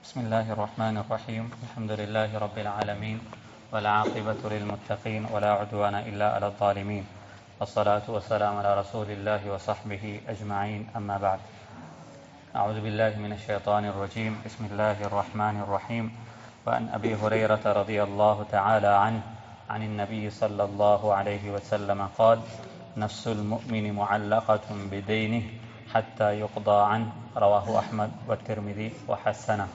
بسم الله الرحمن الرحيم الحمد لله رب العالمين والعاقبة للمتقين ولا عدوان إلا على الظالمين والصلاة والسلام على رسول الله وصحبه أجمعين أما بعد أعوذ بالله من الشيطان الرجيم بسم الله الرحمن الرحيم وعن أبي هريرة رضي الله تعالى عنه عن النبي صلى الله عليه وسلم قال نفس المؤمن معلقة بدينه حتى يقضى عنه رواه أحمد والترمذي وحسنه.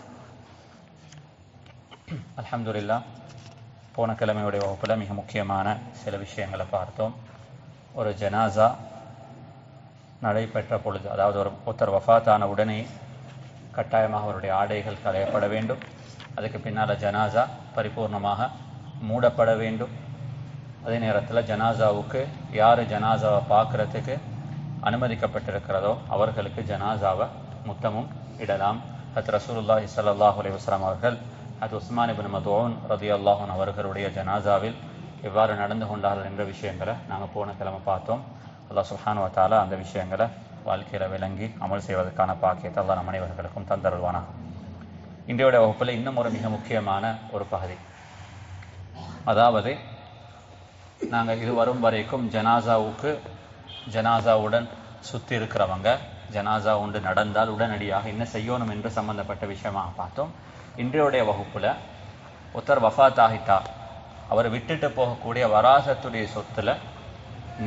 அல்ஹம்துலில்லா, போன கிழமையுடைய வகுப்பில் மிக முக்கியமான சில விஷயங்களை பார்த்தோம். ஒரு ஜனாசா நடைபெற்ற பொழுது, அதாவது ஒருத்தர் வஃபாத்தான உடனே கட்டாயமாக அவருடைய ஆடைகள் களையப்பட வேண்டும். அதுக்கு பின்னால் ஜனாசா பரிபூர்ணமாக மூடப்பட வேண்டும். அதே நேரத்தில் ஜனாசாவுக்கு யார் ஜனாசாவை பார்க்குறதுக்கு அனுமதிக்கப்பட்டிருக்கிறதோ அவர்களுக்கு ஜனாசாவை முத்தமும் இடலாம். ஹத் ரசூலுல்லாஹி ஸல்லல்லாஹு அலைஹி வஸல்லம் அவர்கள் அது உஸ்மான் இப்னு மதூன் ரலியல்லாஹு அன்ஹு அவர்களுடைய ஜனாசாவில் எவ்வாறு நடந்து கொண்டார்கள் என்ற விஷயங்களை நாங்கள் போன கிழமை பார்த்தோம். அல்லாஹ் சுப்ஹானஹு வ தஆலா அந்த விஷயங்களை வாழ்க்கையில் விளங்கி அமல் செய்வதற்கான பாக்கியத்தை அல்லாஹ் நம் அனைவர்களுக்கும் தந்தருள்வானாக. இன்றைய வகுப்பில் இன்னும் ஒரு மிக முக்கியமான ஒரு பகுதி, அதாவது நாங்கள் இது வரும் வரைக்கும் ஜனாசாவுடன் சுற்றி இருக்கிறவங்க ஜனாசா ஒன்று நடந்தால் உடனடியாக என்ன செய்யணும் என்று சம்பந்தப்பட்ட விஷயமாக பார்த்தோம். இன்றைய வகுப்பில் ஒருத்தர் வஃபாத் ஆகிட்டார், அவர் விட்டுட்டு போகக்கூடிய வராசத்துடைய சொத்துல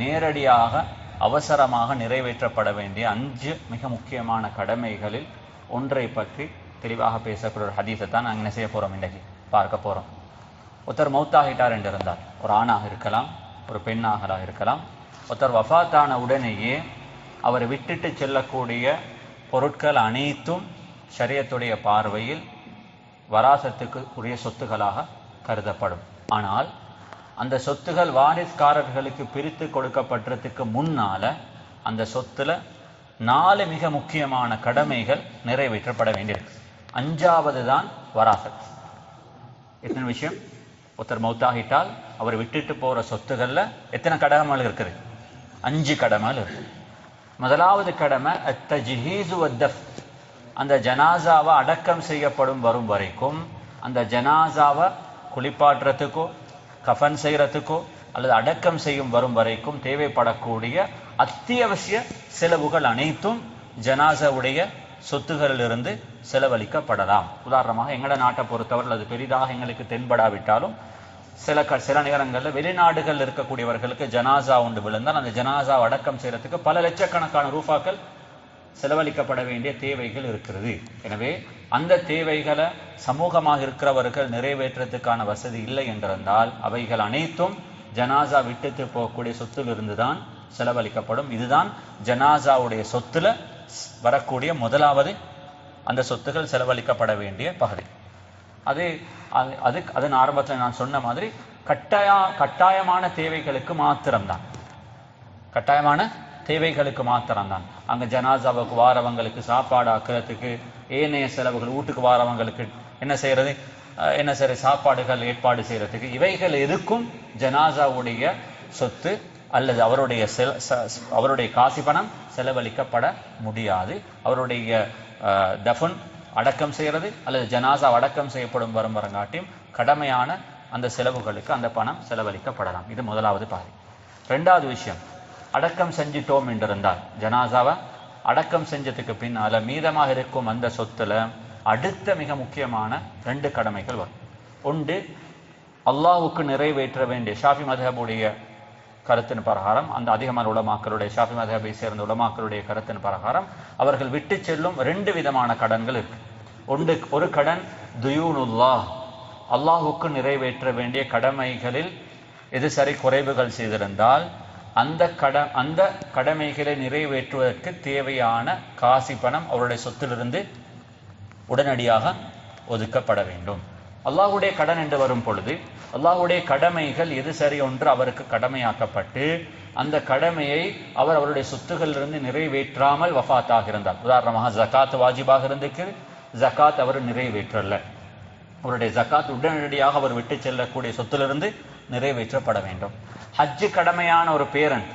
நேரடியாக அவசரமாக நிறைவேற்றப்பட வேண்டிய 5 மிக முக்கியமான கடமைகளில் ஒன்றை பற்றி தெளிவாக பேசக்கூடிய ஒரு ஹதீஸை தான் நாங்கள் என்ன செய்ய போகிறோம், இன்றைக்கு பார்க்க போகிறோம். ஒருத்தர் மௌத்தாகிட்டார் என்று இருந்தால், ஒரு ஆணாக இருக்கலாம், ஒரு பெண்ணாக இருக்கலாம். ஒருத்தர் வஃபாத்தான உடனேயே அவர் விட்டுட்டு செல்லக்கூடிய பொருட்கள் அனைத்தும் ஷரியத்துடைய பார்வையில் வராசத்துக்கு உரிய சொத்துகளாக கருதப்படும். ஆனால் அந்த சொத்துகள் வாரிஸ்காரர்களுக்கு பிரித்து கொடுக்கப்பட்டதுக்கு முன்னால அந்த சொத்துல 4 மிக முக்கியமான கடமைகள் நிறைவேற்றப்பட வேண்டியிருக்கு. 5வது தான் வராசத். எத்தனை விஷயம்? ஒருத்தர் மௌத்தாகிட்டால் அவர் விட்டுட்டு போற சொத்துகள்ல எத்தனை கடமைகள் இருக்குது? 5 கடமைகள் இருக்கு. முதலாவது கடமை அத்தஜ்ஹீஸு வத்தஃப். அந்த ஜனாசாவை அடக்கம் செய்யப்படும் வரும் வரைக்கும் அந்த ஜனாசாவை குளிப்பாட்டுறதுக்கோ கஃன் செய்யறதுக்கோ அல்லது அடக்கம் செய்யும் வரும் வரைக்கும் தேவைப்படக்கூடிய அத்தியாவசிய செலவுகள் அனைத்தும் ஜனாசாவுடைய சொத்துகளிலிருந்து செலவழிக்கப்படலாம். உதாரணமாக எங்களோட நாட்டை பொறுத்தவரை அது பெரிதாக எங்களுக்கு தென்படாவிட்டாலும் சில நேரங்களில் வெளிநாடுகள் இருக்கக்கூடியவர்களுக்கு ஜனாசா ஒன்று விழுந்தால் அந்த ஜனாசா அடக்கம் செய்யறதுக்கு பல லட்சக்கணக்கான ரூபாக்கள் செலவழிக்கப்பட வேண்டிய தேவைகள் இருக்கிறது. எனவே அந்த தேவைகளை சமூகமாக இருக்கிறவர்கள் நிறைவேற்றத்துக்கான வசதி இல்லை என்றிருந்தால் அவைகள் அனைத்தும் ஜனாசா விட்டுட்டு போகக்கூடிய சொத்திலிருந்து தான் செலவழிக்கப்படும். இதுதான் ஜனாசாவுடைய சொத்துல வரக்கூடிய முதலாவது அந்த சொத்துகள் செலவழிக்கப்பட வேண்டிய பகுதி. அதன் ஆரம்பத்தில் நான் சொன்ன மாதிரி கட்டாயமான தேவைகளுக்கு மாத்திரம்தான் அங்க ஜனாசாவுக்கு வாரவங்களுக்கு சாப்பாடு ஆக்கிறதுக்கு, ஏனைய செலவுகள் வீட்டுக்கு வாரவங்களுக்கு என்ன செய்யறது சாப்பாடுகள் ஏற்பாடு செய்யறதுக்கு, இவைகள் எதுக்கும் ஜனாசாவுடைய சொத்து அல்லது அவருடைய காசி பணம் செலவழிக்கப்பட முடியாது. அவருடைய தஃபன் அடக்கம் செய்யறது அல்லது ஜனாசா அடக்கம் செய்யப்படும் வரும் வரங்காட்டியும் கடமையான அந்த செலவுகளுக்கு அந்த பணம் செலவழிக்கப்படலாம். இது முதலாவது பாதி. 2வது விஷயம், அடக்கம் செஞ்சிட்டோம் என்றிருந்தால் ஜனாசாவை அடக்கம் செஞ்சதுக்கு பின்னால மீதமாக இருக்கும் அந்த சொத்துல அடுத்த மிக முக்கியமான 2 கடமைகள் வரும். ஒன்று, அல்லாஹ்வுக்கு நிறைவேற்ற வேண்டிய ஷாஃபி மذஹபுடைய கருத்தின் பிரகாரம், அந்த அதிகமான உலமாக்களுடைய ஷாஃபி மذஹபை சேர்ந்த உலமாக்களுடைய கருத்தின் பிரகாரம் அவர்கள் விட்டு செல்லும் 2 விதமான கடன்கள் இருக்கு. ஒரு கடன் துயூனுல்லாஹ், அல்லாஹ்வுக்கு நிறைவேற்ற வேண்டிய கடமைகளில் எது சரி குறைவுகள் செய்திருந்தால் அந்த கடமைகளை நிறைவேற்றுவதற்கு தேவையான காசி பணம் அவருடைய சொத்திலிருந்து உடனடியாக ஒதுக்கப்பட வேண்டும். அல்லாஹ்வுடைய கடன் என்று வரும் பொழுது அல்லாஹ்வுடைய கடமைகள் எது சரி ஒன்று அவருக்கு கடமையாக்கப்பட்டு அந்த கடமையை அவருடைய சொத்துகளிலிருந்து நிறைவேற்றாமல் வஃபாத்தாக இருந்தார். உதாரணமாக ஜகாத் வாஜிபாக இருந்துக்கு ஜகாத் அவர் நிறைவேற்றல, அவருடைய ஜகாத் உடனடியாக அவர் விட்டு செல்லக்கூடிய சொத்திலிருந்து நிறைவேற்றப்பட வேண்டும். ஹஜ்ஜு கடமையான ஒரு பேரன்,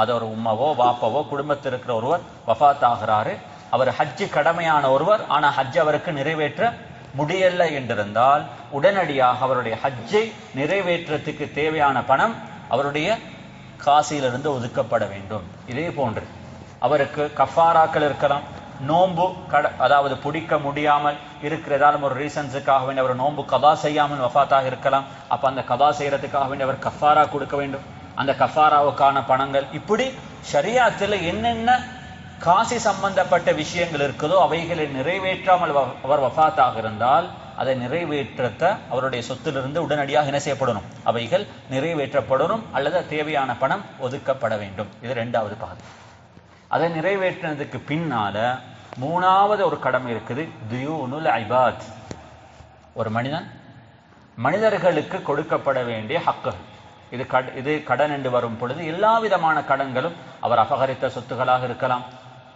அது ஒரு உம்மாவோ வாப்பாவோ குடும்பத்தில் இருக்கிற ஒருவர் வஃபாத் ஆகிறாரு, அவர் ஹஜ்ஜு கடமையான ஒருவர், ஆனா ஹஜ் அவருக்கு நிறைவேற்ற முடியல என்றிருந்தால் உடனடியாக அவருடைய ஹஜ்ஜை நிறைவேற்றத்துக்கு தேவையான பணம் அவருடைய காசிலிருந்து ஒதுக்கப்பட வேண்டும். இதே போன்று அவருக்கு கஃபாராக்கள் இருக்கலாம், நோன்பு அதாவது பிடிக்க முடியாமல் இருக்கிறதாலும் ஒரு ரீசன்ஸுக்காக வேண்டி அவர் நோன்பு கதா செய்யாமல் வஃபாத்தாக இருக்கலாம். அப்ப அந்த கதா செய்யறதுக்காக வேண்டி அவர் கஃபாரா கொடுக்க வேண்டும், அந்த கஃபாராவுக்கான பணங்கள். இப்படி ஷரியாத்தில் என்னென்ன காசி சம்பந்தப்பட்ட விஷயங்கள் இருக்குதோ அவைகளை நிறைவேற்றாமல் அவர் வஃபாத்தாக இருந்தால் அதை நிறைவேற்றத்த அவருடைய சொத்திலிருந்து உடனடியாக என்ன செய்யப்படணும், அவைகள் நிறைவேற்றப்படணும் அல்லது தேவையான பணம் ஒதுக்கப்பட வேண்டும். இது இரண்டாவது பகுதி. அதை நிறைவேற்றினதுக்கு பின்னால மூணாவது ஒரு கடமை இருக்குது, துயூனுல் இபாத். ஒரு மனிதர்களுக்கு கொடுக்கப்பட வேண்டிய ஹக்குகள். இது கடன் என்று வரும் பொழுது எல்லா விதமான கடன்களும் அவர் அபகரித்த சொத்துகளாக இருக்கலாம்.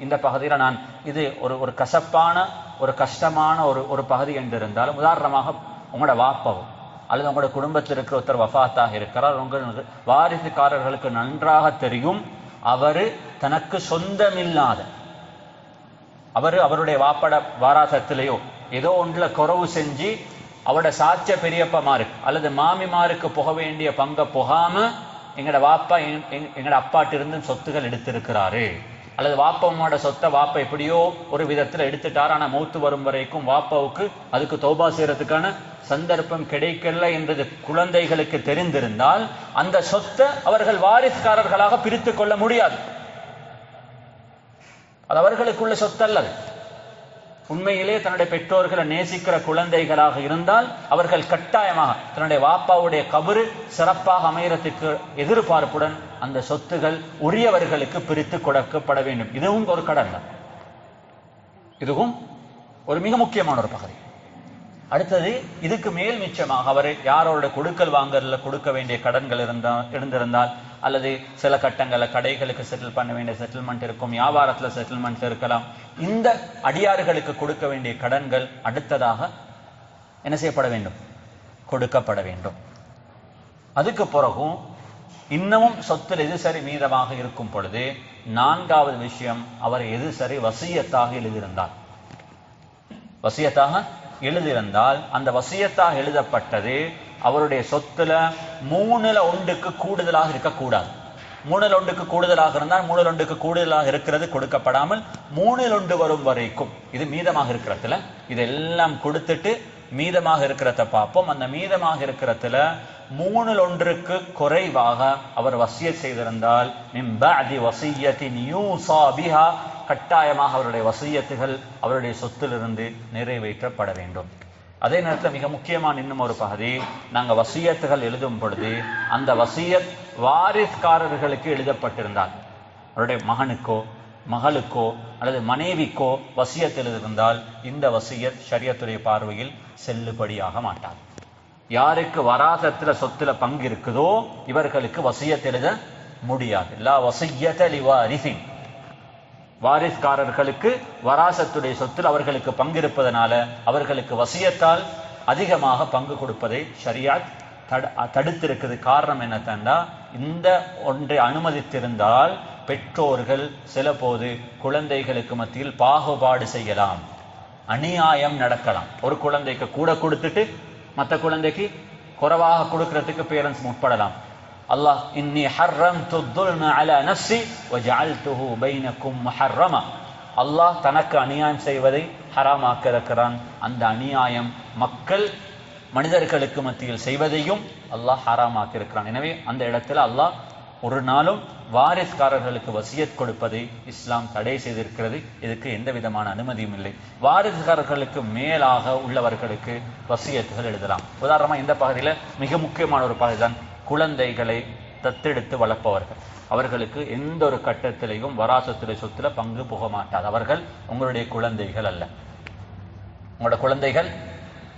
இந்த பகுதியில் நான் இது ஒரு கசப்பான ஒரு கஷ்டமான ஒரு பகுதி என்றிருந்தாலும், உதாரணமாக உங்களோட வாப்பவும் அல்லது உங்களோட குடும்பத்தில் இருக்கிற ஒருத்தர் வஃபாத்தாக இருக்கிறார், உங்கள் வாரிசுக்காரர்களுக்கு நன்றாக தெரியும் அவரு தனக்கு சொந்தமில்லாத, அவருடைய வாப்பட வாராசத்திலேயோ ஏதோ ஒன்றில் குறவு செஞ்சு அவரோட சாட்சிய பெரியப்பமாருக்கு அல்லது மாமிமாருக்கு போக வேண்டிய பங்கை போகாம எங்கட வாப்பா எங்கட அப்பாட்டு இருந்து சொத்துகள் எடுத்திருக்கிறாரு, அல்லது வாப்பாவோட சொத்தை வாப்பா எப்படியோ ஒரு விதத்தில் எடுத்துட்டாரு, ஆனா மௌத்து வரும் வரைக்கும் வாப்பாவுக்கு அதுக்கு தௌபா செய்யறதுக்கான சந்தர்ப்பம் கிடைக்கல என்றது குழந்தைகளுக்கு தெரிந்திருந்தால் அந்த சொத்தை அவர்கள் வாரிசுக்காரர்களாக பிரித்து கொள்ள முடியாது. அது அவர்களுக்குள்ள சொத்து அல்லது. உண்மையிலே தன்னுடைய பெற்றோர்களை நேசிக்கிற குழந்தைகளாக இருந்தால் அவர்கள் கட்டாயமாக தன்னுடைய வாப்பாவுடைய கபரு சிறப்பாக அமையறதுக்கு எதிர்பார்ப்புடன் அந்த சொத்துகள் உரியவர்களுக்கு பிரித்து கொடுக்கப்பட வேண்டும். இதுவும் ஒரு கடன் தான். இதுவும் ஒரு மிக முக்கியமான ஒரு பகுதி. அடுத்தது, இதுக்கு மேல் மிச்சமாக அவர் யாரோட கொடுக்கல் வாங்கல கொடுக்க வேண்டிய கடன்கள் இருந்திருந்தால் அல்லது சில கட்டங்களில் கடைகளுக்கு செட்டில் பண்ண வேண்டிய செட்டில்மெண்ட் இருக்கும், வியாபாரத்தில் செட்டில்மெண்ட் இருக்கலாம். இந்த அடியார்களுக்கு கொடுக்க வேண்டிய கடன்கள் அடுத்ததாக என்ன செய்யப்பட வேண்டும், கொடுக்கப்பட வேண்டும். அதுக்கு பிறகும் இன்னமும் சொத்தில் எது சரி மீதமாக இருக்கும் பொழுது நான்காவது விஷயம், அவர் எது சரி வசியத்தாக எழுதியிருந்தால் அந்த வசியத்தாக எழுதப்பட்டது அவருடைய சொத்துல 1/3 கூடுதலாக இருக்கக்கூடாது. 1/3 கூடுதலாக இருந்தால் 1/3 கூடுதலாக இருக்கிறது கொடுக்கப்படாமல் 3/1 வரும் வரைக்கும் இது மீதமாக இருக்கிறதுல இதெல்லாம் கொடுத்துட்டு மீதமாக இருக்கிறத பார்ப்போம். அந்த மீதமாக இருக்கிறதுல 3/1 குறைவாக அவர் வசியத் செய்திருந்தால் மின் பஅதி வசியத்தின் யூஸா பிஹா, கட்டாயமாக அவருடைய வசியத்துகள் அவருடைய சொத்திலிருந்து நிறைவேற்றப்பட வேண்டும். அதே நேரத்தில் மிக முக்கியமான இன்னும் ஒரு பகுதி, நாங்கள் வசியத்துகள் எழுதும் பொழுது அந்த வசியத் வாரிஸ்காரர்களுக்கு எழுதப்பட்டிருந்தால், அவருடைய மகனுக்கோ மகளுக்கோ அல்லது மனைவிக்கோ வசியத் எழுதியிருந்தால் இந்த வசியத் ஷரியத்துடைய பார்வையில் செல்லுபடியாக மாட்டார். யாருக்கு வராசத்துல சொத்துல பங்கு இருக்குதோ இவர்களுக்கு வசியத் எழுத முடியாது. லா வசியத லிவாரிசின், வாரிஸ்காரர்களுக்கு வராசத்துடைய சொத்தில் அவர்களுக்கு பங்கு இருப்பதனால அவர்களுக்கு வசியத்தால் அதிகமாக பங்கு கொடுப்பதை ஷரியாத் தடுத்திருக்குது. காரணம் என்னத்தண்டா, இந்த ஒன்றை அனுமதித்திருந்தால் பெற்றோர்கள் சில போது குழந்தைகளுக்கு மத்தியில் பாகுபாடு செய்யலாம், அநியாயம் நடக்கலாம். ஒரு குழந்தைக்கு கூட கொடுத்துட்டு மற்ற குழந்தைக்கு குறைவாக கொடுக்கறதுக்கு பேரண்ட்ஸ் முற்படலாம். அல்லாஹ் இன்னி ஹர்ரம்து ظுல்ம அலா நஃப்ஸி வஜஅல்துஹு பைனக்கும் முஹர்ரமா, அல்லாஹ் தனக்கு அநியாயம் செய்வதை ஹராமாக்க இருக்கிறான். அந்த அநியாயம் மனிதர்களுக்கு மத்தியில் செய்வதையும் அல்லாஹ் ஹராமாக்க இருக்கிறான். எனவே அந்த இடத்துல அல்லாஹ் ஒரு நாளும் வாரிஸ்காரர்களுக்கு வசியத் கொடுப்பதை இஸ்லாம் தடை செய்திருக்கிறது. இதுக்கு எந்த விதமான அனுமதியும் இல்லை. வாரிஸ்காரர்களுக்கு மேலாக உள்ளவர்களுக்கு வசியத்துகள் எழுதலாம். உதாரணமாக இந்த பகுதியில் மிக முக்கியமான ஒரு பகுதி தான் குழந்தைகளை தத்தெடுத்து வளர்ப்பவர்கள். அவர்களுக்கு எந்த ஒரு கட்டத்திலையும் வராசத்துடைய சொத்துல பங்கு போக மாட்டாது. அவர்கள் உங்களுடைய குழந்தைகள் அல்ல. உங்களோட குழந்தைகள்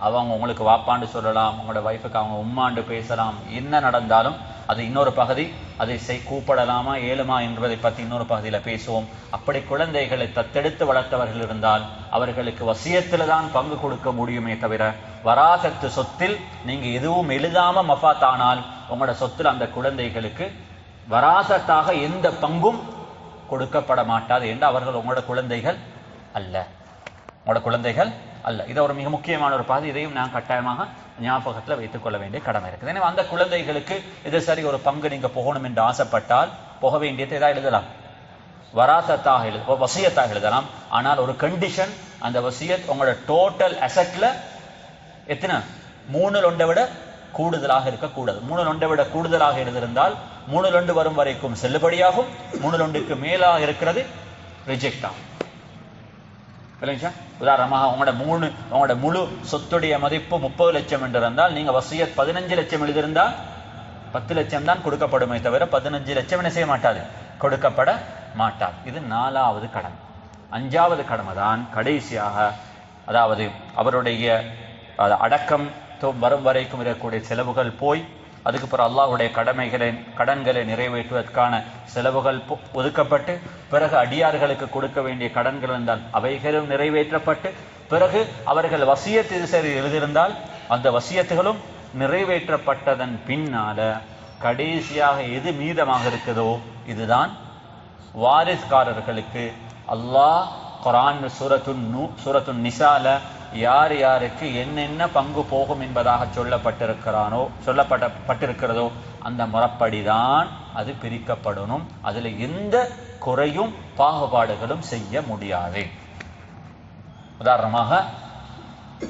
அவங்க உங்களுக்கு வாப்பாண்டு சொல்லலாம், உங்களோட வைஃபுக்கு அவங்க உம்மாண்டு பேசலாம். என்ன நடந்தாலும் அது இன்னொரு பகுதி, அதை கூப்பிடலாமா ஏழுமா என்பதை பற்றி இன்னொரு பகுதியில் பேசுவோம். அப்படி குழந்தைகளை தத்தெடுத்து வளர்த்தவர்கள் இருந்தால் அவர்களுக்கு வசியத்தில் தான் பங்கு கொடுக்க முடியுமே தவிர வராசத்து சொத்தில் நீங்க எதுவும் எழுதாம மஃபாத் ஆனால் உங்களோட சொத்தில் அந்த குழந்தைகளுக்கு வராசத்தாக எந்த பங்கும் கொடுக்கப்பட மாட்டாது என்று அவர்கள் உங்களோட குழந்தைகள் அல்ல, உங்களோட குழந்தைகள் அல்ல. இது ஒரு மிக முக்கியமான ஒரு பாதி. இதையும் நான் கட்டாயமாக ஞாபகத்தில் வைத்துக் கொள்ள வேண்டிய கடமை இருக்குது. எனவே அந்த குழந்தைகளுக்கு இது சரி ஒரு பங்கு நீங்க போகணும் என்று ஆசைப்பட்டால் போக வேண்டியது ஏதாவது எழுதலாம், வராசத்தாக வசியத்தாக எழுதலாம். ஆனால் ஒரு கண்டிஷன், அந்த வசியத் உங்களோட டோட்டல் அசெட்ல எத்தனை 3 விட கூடுதலாக இருக்கக்கூடாது. 3 விட கூடுதலாக இருந்திருந்தால் 3 வரும் வரைக்கும் செல்லுபடியாகும். 3 மேலாக இருக்கிறது ரிஜெக்ட் ஆகும். உதாரணமாக உங்களோட முழு சொத்துடைய மதிப்பு 30 லட்சம் என்று இருந்தால் நீங்க வசியத் 15 லட்சம் எழுதியிருந்தால் 10 லட்சம் தான் கொடுக்கப்படுமே தவிர 15 லட்சம் என்ன செய்ய மாட்டாது, கொடுக்கப்பட மாட்டார். இது 4வது கடமை. 5வது கடமை தான் கடைசியாக, அதாவது அவருடைய அடக்கம் வரும் வரைக்கும் இருக்கக்கூடிய செலவுகள் போய் அதுக்கு பிறகு அல்லாஹ்வுடைய கடன்களை நிறைவேற்றுவதற்கான செலவுகள் ஒதுக்கப்பட்டு, பிறகு அடியார்களுக்கு கொடுக்க வேண்டிய கடன்கள் இருந்தால் அவைகளும் நிறைவேற்றப்பட்டு, பிறகு அவர்கள் வசியத் இது சரி எழுதியிருந்தால் அந்த வசியத்துகளும் நிறைவேற்றப்பட்டதன் பின்னால கடைசியாக எது மீதமாக இருக்குதோ இதுதான் வாரிஸ்காரர்களுக்கு அல்லாஹ் குர்ஆன் சூரத்துன் நிசால யார் யாருக்கு என்னென்ன பங்கு போகும் என்பதாக சொல்லப்பட்டிருக்கிறதோ அந்த முறைப்படிதான் அது பிரிக்கப்படணும். அதுல எந்த குறையும் பாகுபாடுகளும் செய்ய முடியாது. உதாரணமாக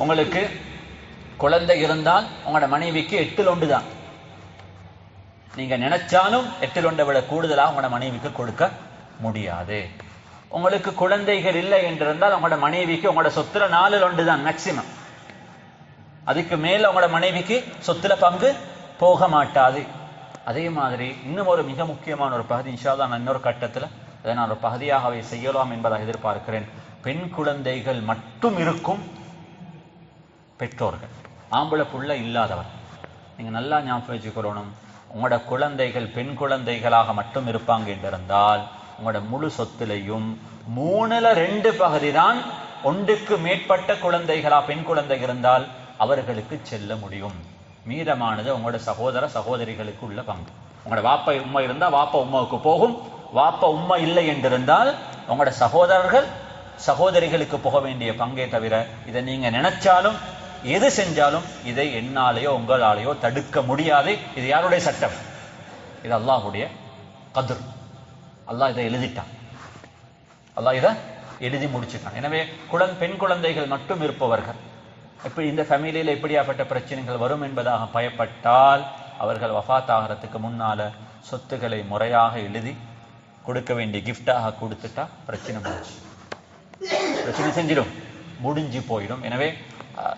உங்களுக்கு குழந்தை இருந்தால் உங்களோட மனைவிக்கு 8 தான். நீங்க நினைச்சாலும் 8 விட கூடுதலாக உங்களோட மனைவிக்கு கொடுக்க முடியாது. உங்களுக்கு குழந்தைகள் இல்லை என்றிருந்தால் உங்களோட மனைவிக்கு உங்களோட சொத்துல 4 தான் மேக்சிமம். அதுக்கு மேல உங்களோட மனைவிக்கு சொத்துல பங்கு போக மாட்டாது. அதே மாதிரி இன்னும் ஒரு மிக முக்கியமான ஒரு பகுதி, இன்ஷா அல்லாஹ் நான் இன்னொரு கட்டத்துல அதை நான் ஒரு பகுதியாகவே செய்யலாம் என்பதாக எதிர்பார்க்கிறேன். பெண் குழந்தைகள் மட்டும் இருக்கும் பெற்றோர்கள், ஆம்பளை புள்ள இல்லாதவர், நீங்க நல்லா ஞாபகம் வச்சுக்கணும். உங்களோட குழந்தைகள் பெண் குழந்தைகளாக மட்டும் இருப்பாங்க என்றிருந்தால் உங்களோட முழு சொத்திலையும் 3/2 பகுதி தான் 1க்கு மேற்பட்ட குழந்தைகளா பெண் குழந்தை இருந்தால் அவர்களுக்கு செல்ல முடியும். மீதமானது உங்களோட சகோதர சகோதரிகளுக்கு உள்ள பங்கு. உங்களோட வாப்பா உம்மா இருந்தா வாப்பா உம்மாவுக்கு போகும். வாப்பா உம்மா இல்லை என்றிருந்தால் உங்களோட சகோதரர்கள் சகோதரிகளுக்கு போக வேண்டிய பங்கை தவிர இதை நீங்க நினைச்சாலும் எது செஞ்சாலும் இதை என்னாலேயோ உங்களாலேயோ தடுக்க முடியாது. இது யாருடைய சட்டம்? இது அல்லாஹ்வுடைய கத்ர். அல்லாஹ் இதை எழுதிட்டான், அல்லாஹ் இதை எழுதி முடிச்சுட்டான். எனவே பெண் குழந்தைகள் மட்டும் இருப்பவர்கள் இப்படி இந்த ஃபேமிலியில இப்படியாப்பட்ட பிரச்சனைகள் வரும் என்பதாக பயப்பட்டால் அவர்கள் வஃபாத் ஆகிறதுக்கு முன்னால சொத்துக்களை முறையாக எழுதி கொடுக்க வேண்டிய கிஃப்டாக கொடுத்துட்டா பிரச்சனை செஞ்சிடும், முடிஞ்சு போயிடும். எனவே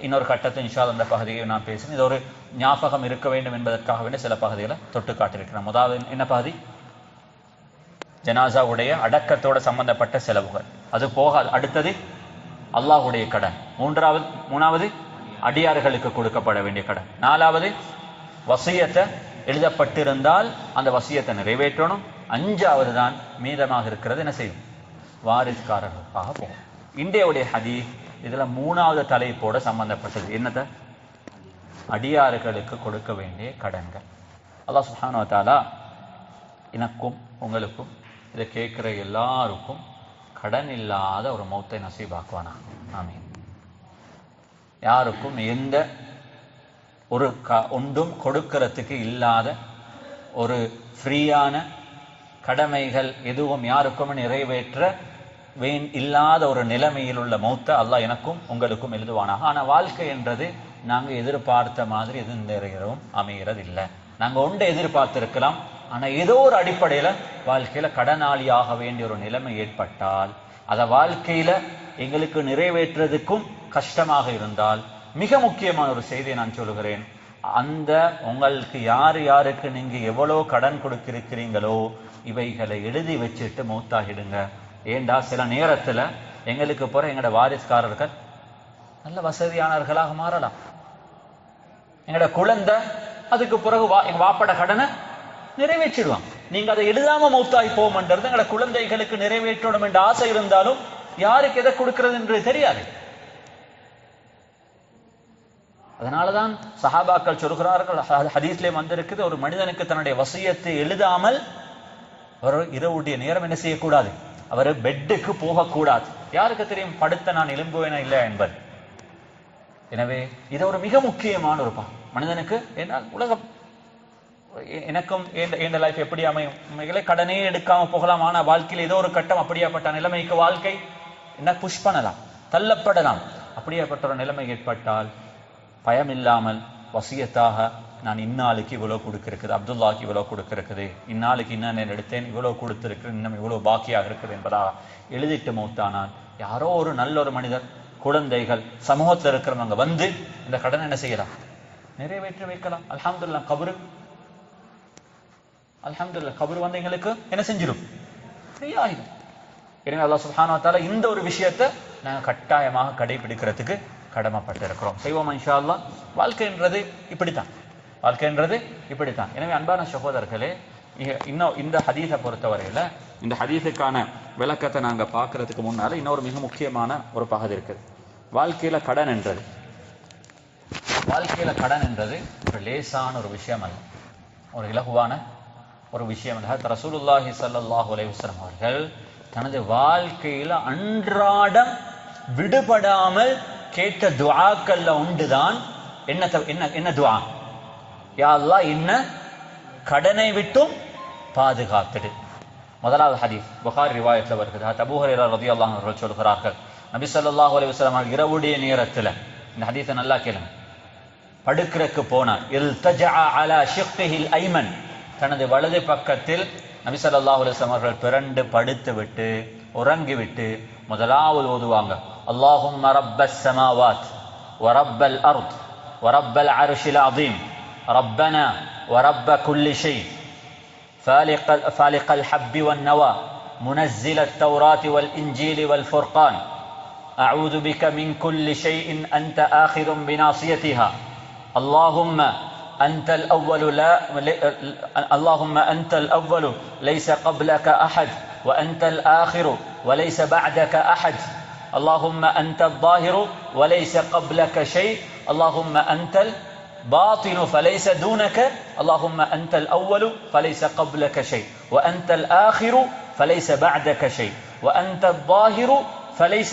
இன்னொரு கட்டத்தை இன்ஷா அல்லாஹ் அந்த பகுதியை நான் பேசுகிறேன். இது ஒரு ஞாபகம் இருக்க வேண்டும் என்பதற்காக வேண்டிய சில பகுதிகளை தொட்டு காட்டியிருக்கிறேன். முதலாவது என்ன பகுதி? ஜனாசாவுடைய அடக்கத்தோடு சம்பந்தப்பட்ட செலவுகள். அது போக அடுத்தது அல்லாஹ்வுடைய கடன். மூணாவது அடியார்களுக்கு கொடுக்கப்பட வேண்டிய கடன். 4வது வசியத்தை எழுதப்பட்டிருந்தால் அந்த வசியத்தை நிறைவேற்றணும். 5வது தான் மீதமாக இருக்கிறது என்ன செய்யும்? வாரிஸ்காரர்களுக்காக போகும். இன்றைய ஹதீஸ் இதுல 3வது தலைப்போட சம்பந்தப்பட்டது. என்னது? அடியார்களுக்கு கொடுக்க வேண்டிய கடன்கள். அல்லாஹ் சுப்ஹானஹு வ தஆலா எனக்கும் உங்களுக்கும் இதை கேட்கிற எல்லாருக்கும் கடன் இல்லாத ஒரு மௌத்தை நசீபாக்குவானா. ஆமீன். யாருக்கும் எந்த ஒரு ஒன்றும் கொடுக்கிறதுக்கு இல்லாத ஒரு ஃப்ரீயான கடமைகள் எதுவும் யாருக்கும் நிறைவேற்ற இல்லாத ஒரு நிலைமையில் உள்ள மௌத்தை அல்லாஹ் எனக்கும் உங்களுக்கும் எழுதுவானாக. ஆனா வாழ்க்கை என்றது நாங்க எதிர்பார்த்த மாதிரி எது நிறைவேறவும் அமைகிறது இல்லை. நாங்க ஒன்றை எதிர்பார்த்திருக்கலாம், ஆனா ஏதோ ஒரு அடிப்படையில வாழ்க்கையில கடனாளியாக வேண்டிய ஒரு நிலைமை ஏற்பட்டால் அதை வாழ்க்கையில எங்களுக்கு நிறைவேற்றுறதுக்கும் கஷ்டமாக இருந்தால் மிக முக்கியமான ஒரு செய்தியை நான் சொல்லுகிறேன். அந்த உங்களுக்கு யாருக்கு நீங்க எவ்வளவு கடன் கொடுத்திருக்கிறீங்களோ இவைகளை எழுதி வச்சுட்டு மௌத்தாகிடுங்க. ஏண்டா சில நேரத்துல எங்களுக்கு போற எங்களோட வாரிஸ்காரர்கள் நல்ல வசதியானவர்களாக மாறலாம். எங்களோட குழந்தை அதுக்கு பிறகு எங்க வாப்பட கடனை நிறைவேற்றிடுவாங்க. நீங்க அதை எழுதாம மௌத்தாகி போகும்ன்றது எங்களோட குழந்தைகளுக்கு நிறைவேற்றணும் என்ற ஆசை இருந்தாலும் யாருக்கு எதை கொடுக்கிறது என்று தெரியாது. அதனாலதான் சஹாபாக்கள் சொல்கிறார்கள், ஹதீஸ்லயே வந்திருக்குது, ஒரு மனிதனுக்கு தன்னுடைய வசியத்தை எழுதாமல் ஒரு இரவுடைய நேரம் என்ன செய்யக்கூடாது, அவர் பெட்டுக்கு போகக்கூடாது. யாருக்கு தெரியும் படுத்த நான் எழும்புவேனா இல்லையா என்பது. எனவே இது ஒரு மிக முக்கியமான ஒரு மனிதனுக்கு. ஏன்னால் உலகம் எனக்கும் எந்த லைஃப் எப்படி அமையும், கடனே எடுக்காம போகலாம். ஆனா வாழ்க்கையில் ஏதோ ஒரு கட்டம் அப்படியாப்பட்ட நிலைமைக்கு வாழ்க்கை என்ன புஷ் பண்ணலாம், தள்ளப்படலாம். அப்படியாப்பட்ட ஒரு நிலைமை ஏற்பட்டால் பயம் இல்லாமல் வசியத்தாக நான் இந்நாளுக்கு இவ்வளவு கொடுக்கிருக்குது, அப்துல்லாக்கு இவ்வளவு கொடுக்கிருக்குது, இந்நாளுக்கு இன்னும் எடுத்தேன், இவ்வளவு கொடுத்திருக்கிறேன், இன்னும் இவ்வளவு பாக்கியாக இருக்குது என்பதாக எழுதிட்டு மௌத்தானால் யாரோ ஒரு நல்ல ஒரு மனிதர், குழந்தைகள், சமூகத்தில் இருக்கிறவங்க வந்து இந்த கடனை என்ன செய்யலாம், நிறைவேற்றி வைக்கலாம். அல்ஹம்துலில்லாஹ். கபரு அல்ஹம்துலில்லாஹ் கபரு வந்து எங்களுக்கு என்ன செஞ்சிடும், ஃப்ரீயாயிடும். எனவே அல்லாஹ் சுப்ஹானஹு வ தஆலா இந்த ஒரு விஷயத்தை நாங்கள் கட்டாயமாக கடைபிடிக்கிறதுக்கு கடமைப்பட்டிருக்கிறோம். செய்வோம் இன்ஷா அல்லாஹ். வாழ்க்கைன்றது இப்படித்தான், வாழ்க்கைன்றது இப்படித்தான். எனவே அன்பான சகோதரர்களே, இன்னும் இந்த ஹதீஸை பொறுத்தவரையில இந்த ஹதீஸுக்கான விளக்கத்தை நாங்க பார்க்கறதுக்கு முன்னால இன்னொரு மிக முக்கியமான ஒரு பகுதி இருக்குது. வாழ்க்கையில கடன் என்றது ஒரு லேசான ஒரு விஷயம் அல்ல, ஒரு இலகுவான ஒரு விஷயம் அல்ல. ரசூலுல்லாஹி ஸல்லல்லாஹு அலைஹி வஸல்லம் அவர்கள் தனது வாழ்க்கையில அன்றாடம் விடுபடாமல் கேட்ட துஆக்கள்ல உண்டுதான் என்ன துஆ, யா அல்லாஹ் என்ன கடனை விட்டும் பாதுகாத்துடு. முதலாவது ஹதீஸ் புகாரி ரிவாயத்தில் வருகிறது. அபூ ஹுரைரா ரலியல்லாஹு அன்ஹு அவர்கள் சொல்கிறார்கள், நபி ஸல்லல்லாஹு அலைஹி வஸல்லம் இரவுடைய நேரத்தில், இந்த ஹதீஸை நல்லா கேளுங்க, படுக்கிறதுக்கு போனார். இல்தஜஅ அலா ஷிக்ஹில் ஐமன், தனது வலது பக்கத்தில் நபி ஸல்லல்லாஹு அலைஹி வஸல்லம் அவர்கள் பிறண்டு படுத்து விட்டு உறங்கிவிட்டு முதலாவது ஓதுவாங்க, அல்லாஹும்ம ரப்பஸ் ஸமாவாத் வ ரப்பல் அர்த் வ ரப்பல் அர்ஷில் அஸீம் ரப்பனா வ ரப்ப குல்லி ஷை فالق الحب والنوى منزل التوراة والإنجيل والفرقان أعوذ بك من كل شيء أنت آخذ بناصيتها اللهم أنت الأول ليس قبلك أحد وأنت الآخر وليس بعدك أحد اللهم أنت الظاهر وليس قبلك شيء اللهم أنت باطن فليس دونك اللهم أنت الأول فليس قبلك شيء وأنت الآخر فليس بعدك شيء وأنت الظاهر فليس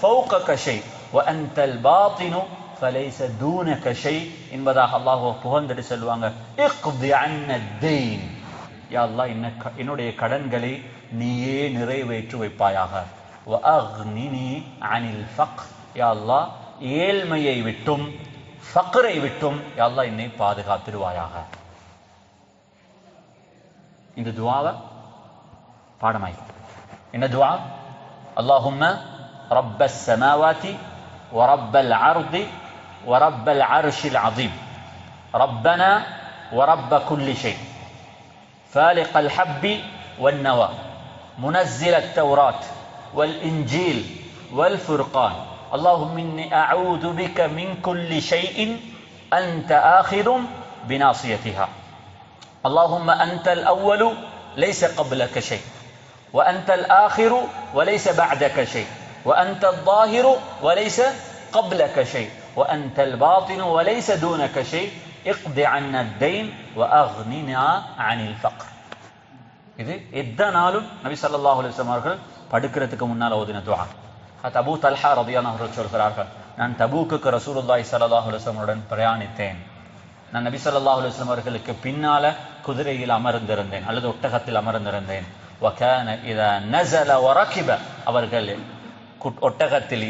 فوقك شيء وأنت الباطن فليس دونك شيء என்பதாக அல்லாஹ் புகழ்ந்து சொல்வாங்க. இக்தி அன்ன தைன், யா அல்லாஹ் என்னுடைய கடன்களை நீயே நிறைவேற்றி வைப்பாயாக. வ அக்னினி அனில் ஃபக்ர், யா அல்லாஹ் ஏழ்மையை விட்டும் ஃபக்ரை விட்டும் யா அல்லாஹ் என்னை பாதுகாத்திடுவாயாக. இந்த துஆவை பாடமாய் என்ன துஆ, அல்லாஹும்ம ரப்பஸ் ஸமாவாதி வ ரப்பல் அர்தி வ ரப்பல் அர்ஷில் அஸீம் ரப்பனா வ ரப்ப குல்லி ஷை ஃபாலிகல் ஹப்பி வன் நவா முனஸ்ஸிலத் தௌராத் வல் இன்ஜீல் வல் ஃபுர்கான் اللهم إني أعوذ بك من كل شيء أنت آخذ بناصيتها اللهم أنت الأول ليس قبلك شيء وأنت الآخر وليس بعدك شيء وأنت الظاهر وليس قبلك شيء وأنت الباطن وليس دونك شيء اقض عنا الدين وأغننا عن الفقر. இது எத்தனாலும் நபி ஸல்லல்லாஹு அலைஹி வஸல்லம் அவர்கள் படுக்கிறதுக்கு முன்னால் ஓதின துஆ. அபூ தல்ஹா ரலியல்லாஹு அன்ஹு சொல்கிறார்கள், நான் தபூக்குக்கு ரசூலுல்லாஹி ஸல்லல்லாஹு அலைஹி வஸல்லம் உடன் பிரயாணித்தேன். நான் நபி ஸல்லல்லாஹு அலைஹி வஸல்லம் அவர்களுக்கு பின்னால குதிரையில் அமர்ந்திருந்தேன் அல்லது ஒட்டகத்தில் அமர்ந்திருந்தேன். வகான இதா நஸல வரகிப, அவர்கள் ஒட்டகத்தில்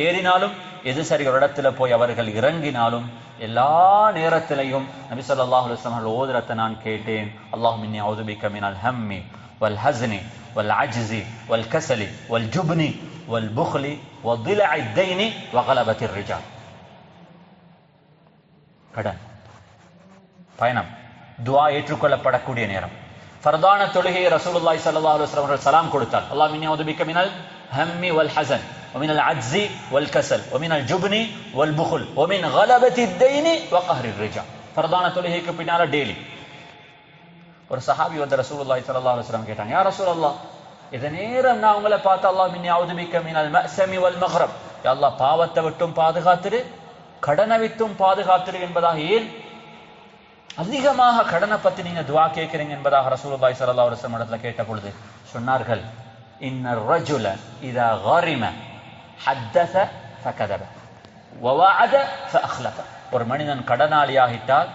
ஏறினாலும் எது சரி ஒரு இடத்துல போய் அவர்கள் இறங்கினாலும் எல்லா நேரத்திலையும் நபி ஸல்லல்லாஹு அலைஹி வஸல்லம் அவர்கள் ஓதுறதை நான் கேட்டேன். அல்லாஹும்ம இன்னி அஊது பிக மினல் ஹம்மி வல் ஹஸ்னி வல் அஜ்ஸி வல் கஸலி வல் ஜுப்னி வல் புக்லி வதிலஅ தைனி வகலபத்திர் ரிஜால். கடன், பயணம், துஆ ஏற்றுக்கொள்ளப்படக்கூடிய நேரம். ஃபர்தான தொழுகையை ரசூலுல்லாஹி ஸல்லல்லாஹு அலைஹி வஸல்லம் அவர்கள் சலாம் கொடுத்தார். அல்லாஹும்ம இன்னி அஊது பிக மினல் ஹம்மி வல் ஹஸன் ومن العجز والكسل ومن الجبن والبخل ومن غلبة الدين وقهر الرجال. ஃபர்தான தொழுகைக்கு பின்னால டெய்லி ஒரு சஹாபி வந்து ரசூலுல்லாஹி ஸல்லல்லாஹு அலைஹி வஸல்லம் கேட்டாங்க, யா ரசூலல்லாஹ், இத நேரம் நான் உங்களை பார்த்து அல்லாஹ் இன்னி அஊது பிக மினல் மஅஸமி வல் மக்ரப், யா அல்லாஹ் பாவத்தை விட்டும் பாதுகாத்துடு, கடனை விட்டும் பாதுகாத்துடு என்பதாக ஏன் அதிகமாக கடனை பத்தி நீங்க துஆ கேட்கிறீங்க என்பதாக ரசூலுல்லாஹி ஸல்லல்லாஹு அலைஹி வஸல்லம் இடத்துல கேட்ட பொழுது சொன்னார்கள், இன்னர் ரஜுல இதா கரிம ஹத்தஸ ஃபகதப வவஅத ஃபஅக்லஃப. ஒரு மனிதன் கடனாளியாகிட்டால்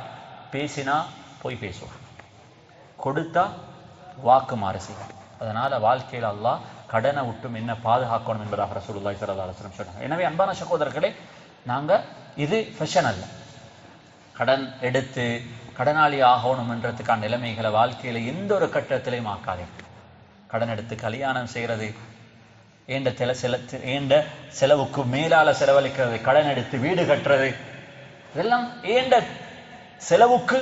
பேசினா போய் பேசுவான், கொடுத்தா வாக்கு மாறு செய்வான். அதனால வாழ்க்கையில் அல்லாஹ் கடனை விட்டும் என்ன பாதுகாக்கணும் என்பதாக ரசூலுல்லாஹி ஸல்லல்லாஹு அலைஹி வஸல்லம் சொன்னாங்க. எனவே அன்பான சகோதரர்களே, நாங்க இது ஃபேஷன் அல்ல. கடன் எடுத்து கடனாளி ஆகணும் என்றதுக்கான நிலைமைகளை வாழ்க்கையில எந்த ஒரு கட்டத்திலையும் ஆக்காதே. கடன் எடுத்து கல்யாணம் செய்யறது, ஏண்ட செலவுக்கு மேலால செலவழிக்கிறது, கடன் எடுத்து வீடு கட்டுறது, இதெல்லாம் ஏண்ட செலவுக்கு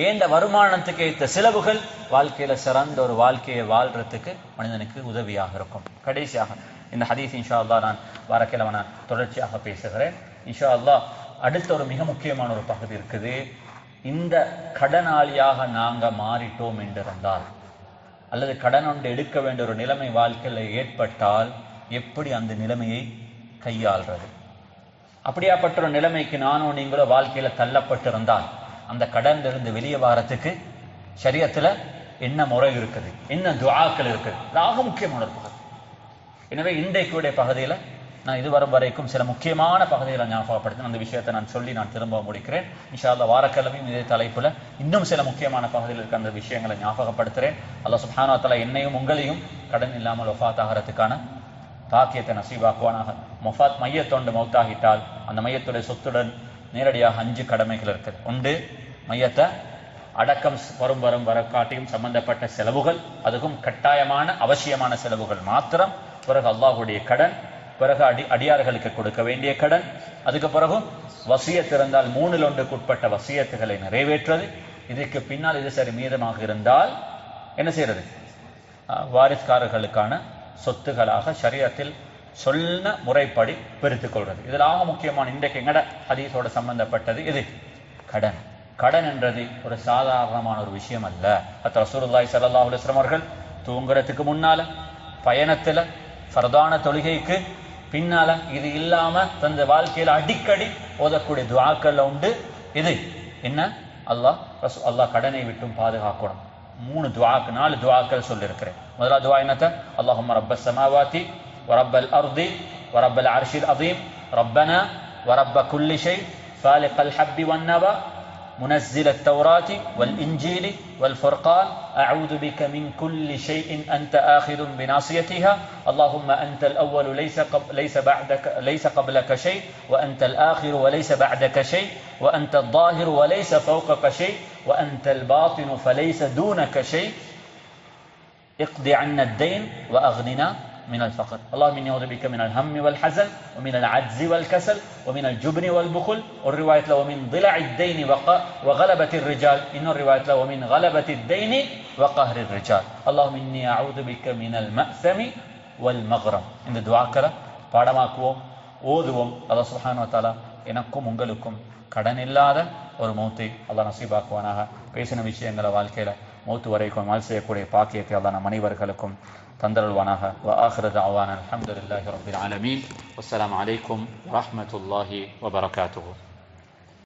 ஏண்ட வருமானத்துக்கு ஏற்ற செலவுகள் வாழ்க்கையில சிறந்த ஒரு வாழ்க்கையை வாழ்றதுக்கு மனிதனுக்கு உதவியாக இருக்கும். கடைசியாக இந்த ஹதீஸ் இன்ஷா அல்லாஹ் நான் வாரக்கிழமை நான் தொடர்ச்சியாக பேசுகிறேன். இன்ஷா அல்லாஹ் அடுத்த ஒரு மிக முக்கியமான ஒரு பகுதி இருக்குது. இந்த கடனாளியாக நாங்க மாறிட்டோம் என்றிருந்தால், அல்லது கடன் ஒன்று எடுக்க வேண்டிய ஒரு நிலைமை வாழ்க்கையில் ஏற்பட்டால் எப்படி அந்த நிலைமையை கையாள்றது? அப்படியாப்பட்ட ஒரு நிலைமைக்கு நானும் நீங்களோ வாழ்க்கையில தள்ளப்பட்டிருந்தால் அந்த கடனிலிருந்து வெளியே வாரத்துக்கு ஷரியத்துல என்ன முறை இருக்குது, என்ன துஆக்கள் இருக்குது? ஆக முக்கியமான ஒரு பகுதி. எனவே இன்றைக்குடைய பகுதியில நான் இதுவரும் வரைக்கும் சில முக்கியமான பகுதிகளை ஞாபகப்படுத்தின அந்த விஷயத்தை நான் சொல்லி நான் திரும்ப முடிக்கிறேன். இன்ஷா அல்லாஹ் வாரக்கிழமையும் இதே தலைப்புல இன்னும் சில முக்கியமான பகுதியில் இருக்க அந்த விஷயங்களை ஞாபகப்படுத்துறேன். அல்லாஹ் சுப்ஹானஹு வ தஆலா என்னையும் உங்களையும் கடன் இல்லாமல் வஃபாத் ஆகிறதுக்கான பாக்கியத்தை நசீபாக்குவானாக. வஃபாத் மையத்தொண்டு மௌத்தாகிட்டால் அந்த மையத்துடைய சொத்துடன் நேரடியாக 5 கடமைகள் இருக்குது. ஒன்று, மையத்தை அடக்கம் வரும் வரக்காட்டியும் சம்பந்தப்பட்ட செலவுகள், அதுவும் கட்டாயமான அவசியமான செலவுகள் மாத்திரம். பிறகு அல்லாஹ்வுடைய கடன், பிறகு அடியார்களுக்கு கொடுக்க வேண்டிய கடன், அதுக்கு பிறகு வசியத் இருந்தால் 3 ஒன்றுக்குட்பட்ட வசியத்துகளை நிறைவேற்றுவது. இதுக்கு பின்னால் இது சரி மீதமாக இருந்தால் என்ன செய்யறது? வாரிசுக்காரர்களுக்கான சொத்துகளாக ஷரியத்தில் சொன்ன முறைப்படி பிரித்துக் கொள்வது. இதில் ஆக முக்கியமான இன்றைக்கு எங்கட ஹதீஸோட சம்பந்தப்பட்டது இது கடன். கடன் என்றது ஒரு சாதாரணமான ஒரு விஷயம் அல்ல. ரசூலுல்லாஹி ஸல்லல்லாஹு அலைஹி வஸல்லம் அவர்கள் தூங்குறதுக்கு முன்னால, பயணத்துல, ஃபர்தான தொழுகைக்கு பின்னால, இது இல்லாம தந்த வாழ்க்கையில அடிக்கடி ஓதக்கூடிய துஆக்கள்ல உண்டு. இது என்ன? அல்லாஹ் கடனை விட்டும் பாதுகாக்கணும். 4 துஆக்கள் சொல்லியிருக்கிறேன். முதலாவது துஆ என்னத்த? அல்லாஹும்ம ரப்பஸ் ஸமாவாதி ورب الأرض ورب العرش العظيم ربنا ورب كل شيء فالق الحب والنوى منزل التوراة والإنجيل والفرقان أعوذ بك من كل شيء أنت آخذ بناصيتها اللهم أنت الأول ليس قبلك شيء وأنت الآخر وليس بعدك شيء وأنت الظاهر وليس فوقك شيء وأنت الباطن فليس دونك شيء اقض عنا الدين وأغننا من الفقر اللهم إني أعوذ بك من الهم والحزن ومن العجز والكسل ومن الجبن والبخل والرواية له ومن ضلع الدين وغلبة الرجال إن الرواية له ومن غلبة الدين وقهر الرجال اللهم إني أعوذ بك من المأثم والمغرم. இந்த துஆக்களை பாடமாக்குவோம், ஓதுவோம். அல்லாஹ் சுப்ஹானஹு வ தஆலா எனக்கும் உங்களுக்கும் கடன் இல்லாத ஒரு மௌத்தை அல்லாஹ் நசீபாக்குவானாக. பேசின விஷயங்களை வாழ்க்கையில மௌத்து வரைக்கும் அமல் செய்யக்கூடிய பாக்கியத்தை அல்லாஹ் நம் அனைவர்களுக்கும் தந்தருள்வானாக. வ ஆகிரு தஅவானா அல்ஹம்துலில்லாஹி ரப்பில் ஆலமீன். வஸ்ஸலாமு அலைக்கும் வரஹ்மத்துல்லாஹி வபரகாத்துஹு.